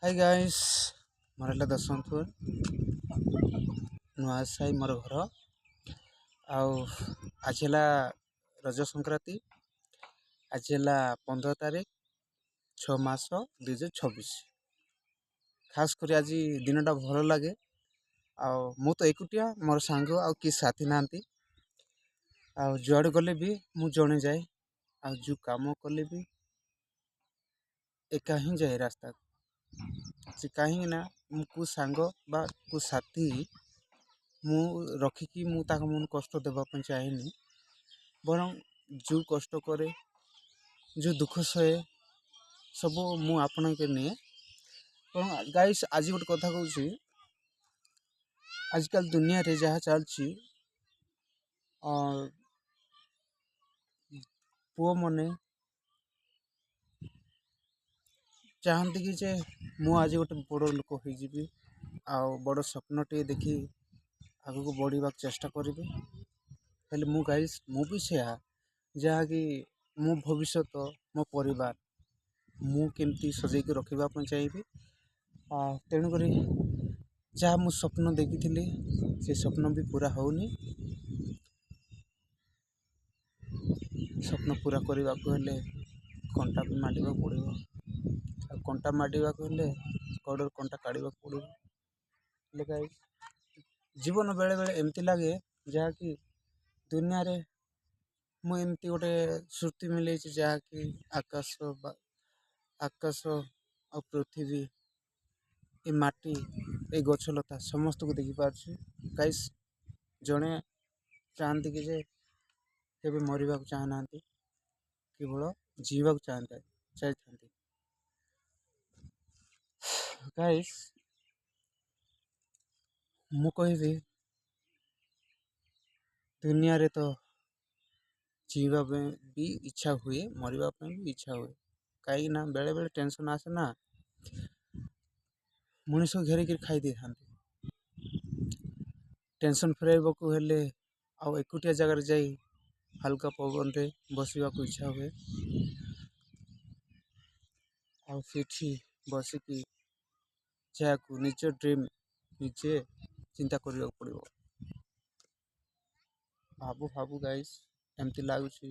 High guys ମୋର ହେଲା ଦଶମପୁର ନୂଆ ସାହି ମୋର ଘର। ଆଉ ଆଜି ହେଲା ରଜ ସଂକ୍ରାନ୍ତି। ଆଜି ହେଲା 15 ତାରିଖ 6 ମାସ 2026। ଖାସ୍ କରି ଆଜି ଦିନଟା ଭଲ ଲାଗେ। ଆଉ ମୁଁ ତ ଏକୁଟିଆ, ମୋର ସାଙ୍ଗ ଆଉ କି ସାଥି ନାହାନ୍ତି। ଆଉ ଯୁଆଡ଼େ ଗଲେ ବି ମୁଁ ଜଣେ ଯାଏ, ଆଉ ଯେଉଁ କାମ କଲେ ବି ଏକା ହିଁ ଯାଏ ରାସ୍ତାକୁ। ସେ କାହିଁକି ନା ମୁଁ କେଉଁ ସାଙ୍ଗ ବା କେଉଁ ସାଥି ମୁଁ ରଖିକି ମୁଁ ତାଙ୍କ ମନ କଷ୍ଟ ଦେବା ପାଇଁ ଚାହେଁନି। ବରଂ ଯେଉଁ କଷ୍ଟ କରେ, ଯେଉଁ ଦୁଃଖ ସହେ, ସବୁ ମୁଁ ଆପଣଙ୍କୁ ନିଏ। ବରଂ ଗାଇସ୍ ଆଜି ଗୋଟେ କଥା କହୁଛି, ଆଜିକାଲି ଦୁନିଆରେ ଯାହା ଚାଲିଛି, ପୁଅମାନେ ଚାହାନ୍ତି କି ଯେ ମୁଁ ଆଜି ଗୋଟେ ବଡ଼ ଲୋକ ହୋଇଯିବି, ଆଉ ବଡ଼ ସ୍ୱପ୍ନଟିଏ ଦେଖି ଆଗକୁ ବଢ଼ିବାକୁ ଚେଷ୍ଟା କରିବି। ହେଲେ ମୁଁ ବି ସେୟା, ଯାହାକି ମୋ ଭବିଷ୍ୟତ, ମୋ ପରିବାର ମୁଁ କେମିତି ସଜେଇକି ରଖିବା ପାଇଁ ଚାହିଁବି। ତେଣୁକରି ଯାହା ମୁଁ ସ୍ୱପ୍ନ ଦେଖିଥିଲି, ସେ ସ୍ୱପ୍ନ ବି ପୁରା ହେଉନି। ସ୍ୱପ୍ନ ପୁରା କରିବାକୁ ହେଲେ କଣ୍ଟା ବି ମାଡ଼ିବାକୁ ପଡ଼ିବ, ଆଉ କଣ୍ଟା ମାଡ଼ିବାକୁ ହେଲେ ଗୋଡ଼ରୁ କଣ୍ଟା କାଢ଼ିବାକୁ ପଡ଼ିବ। ହେଲେ ଗାଇସ୍ ଜୀବନ ବେଳେବେଳେ ଏମିତି ଲାଗେ, ଯାହାକି ଦୁନିଆରେ ମୁଁ ଏମିତି ଗୋଟେ ସୃଷ୍ଟି ମିଳେଇଛି, ଯାହାକି ଆକାଶ ଆଉ ପୃଥିବୀ, ଏ ମାଟି, ଏ ଗଛଲତା ସମସ୍ତଙ୍କୁ ଦେଖିପାରୁଛି। ଗାଇସ୍ ଜଣେ ଚାହାନ୍ତି କି ଯେ କେବେ ମରିବାକୁ ଚାହୁଁନାହାନ୍ତି, କେବଳ ଜିଇବାକୁ ଚାହିଁଥାନ୍ତି। ଗାଇସ୍ ମୁଁ କହିବି, ଦୁନିଆରେ ତ ଜିଇବା ପାଇଁ ବି ଇଚ୍ଛା ହୁଏ, ମରିବା ପାଇଁ ବି ଇଚ୍ଛା ହୁଏ। କାହିଁକି ନା ବେଳେବେଳେ ଟେନସନ୍ ଆସେ ନା, ମଣିଷ ଘେରିକିରି ଖାଇ ଦେଇଥାନ୍ତି। ଟେନସନ୍ ଫେରାଇବାକୁ ହେଲେ ଆଉ ଏକୁଟିଆ ଜାଗାରେ ଯାଇ ହାଲକା ପବନରେ ବସିବାକୁ ଇଚ୍ଛା ହୁଏ, ଆଉ ସେଠି ବସିକି ଯାହାକୁ ନିଜ ଡ୍ରିମ୍ ନିଜେ ଚିନ୍ତା କରିବାକୁ ପଡ଼ିବ। ଭାବୁ ଗାଇସ୍ ଏମିତି ଲାଗୁଛି,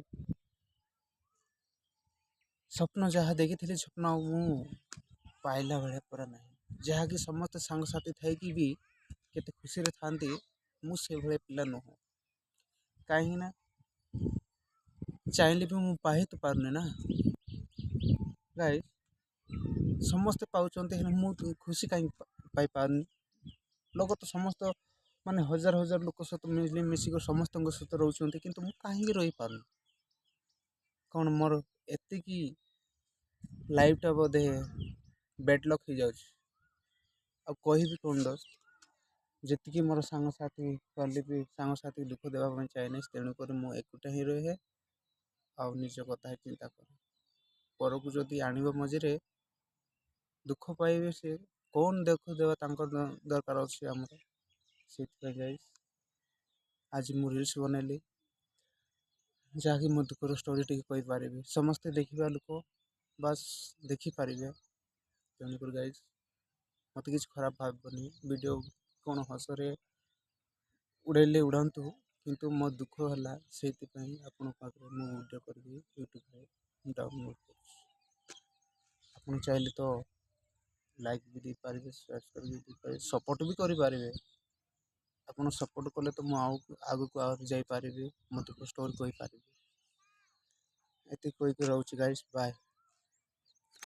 ସ୍ୱପ୍ନ ଯାହା ଦେଖିଥିଲି ସ୍ୱପ୍ନ ଆଉ ମୁଁ ପାଇଲା ଭଳିଆ ପୁରା ନାହିଁ। ଯାହାକି ସମସ୍ତେ ସାଙ୍ଗସାଥି ଥାଇକି ବି କେତେ ଖୁସିରେ ଥାଆନ୍ତି, ମୁଁ ସେଭଳିଆ ପିଲା ନୁହଁ। କାହିଁକି ନା ଚାହିଁଲେ ବି ମୁଁ ପାଇ ତ ପାରୁନି ନା ଗାଇସ୍। ସମସ୍ତେ ପାଉଛନ୍ତି, ହେଲେ ମୁଁ ଖୁସି କାହିଁକି ପାଇପାରୁନି? ଲୋକ ତ ସମସ୍ତ ମାନେ ହଜାର ହଜାର ଲୋକ ସହିତ ମିଶିକି ସମସ୍ତଙ୍କ ସହିତ ରହୁଛନ୍ତି, କିନ୍ତୁ ମୁଁ କାହିଁକି ରହିପାରୁନି? କ'ଣ ମୋର ଏତିକି ଲାଇଫ୍ଟା ବୋଧେ ବ୍ୟାଡ଼ ଲକ୍ ହେଇଯାଉଛି? ଆଉ କହିବି କ'ଣ ଦୋସ୍ତ, ଯେତିକି ମୋର ସାଙ୍ଗସାଥି କଲେ ବି ସାଙ୍ଗସାଥି ଦୁଃଖ ଦେବା ପାଇଁ ଚାହେଁନି। ତେଣୁକରି ମୁଁ ଏକୁଟିଆ ହିଁ ରୁହେ, ଆଉ ନିଜ କଥା ହିଁ ଚିନ୍ତା କରେ। ପରକୁ ଯଦି ଆଣିବ ମଝିରେ ଦୁଃଖ ପାଇବେ, ସେ କ'ଣ ଦୁଃଖ ଦେବା ତାଙ୍କ ଦରକାର ଅଛି ଆମର? ସେଥିପାଇଁ ଗାଇସ୍ ଆଜି ମୁଁ ରିଲ୍ସ ବନେଇଲି, ଯାହାକି ମୋ ଦୁଃଖର ଷ୍ଟୋରି ଟିକେ କହିପାରିବି। ସମସ୍ତେ ଦେଖିବା ଲୋକ ବାସ୍ ଦେଖିପାରିବେ। ତେଣୁକରି ଗାଇସ୍ ମୋତେ କିଛି ଖରାପ ଭାବିବନି। ଭିଡ଼ିଓ କ'ଣ ହସରେ ଉଡ଼େଇଲେ ଉଡ଼ାନ୍ତୁ, କିନ୍ତୁ ମୋ ଦୁଃଖ ହେଲା, ସେଇଥିପାଇଁ ଆପଣଙ୍କ ପାଖରେ ମୁଁ ଭିଡ଼ିଓ କରିକି ୟୁଟ୍ୟୁବରେ ଡାଉନଲୋଡ଼୍ କରୁଛି। ଆପଣ ଚାହିଁଲେ ତ ଲାଇକ୍ ବି ଦେଇପାରିବେ, ସବସ୍କ୍ରାଇବ୍ ବି ଦେଇପାରିବେ, ସପୋର୍ଟ ବି କରିପାରିବେ। ଆପଣ ସପୋର୍ଟ କଲେ ତ ମୁଁ ଆଗକୁ ଆହୁରି ଯାଇପାରିବି, ମୋ ଦୁଃଖ ଷ୍ଟୋରି କହିପାରିବି। ଏତିକି କହିକି ରହୁଛି ଗାଇସ୍, ବାଏ।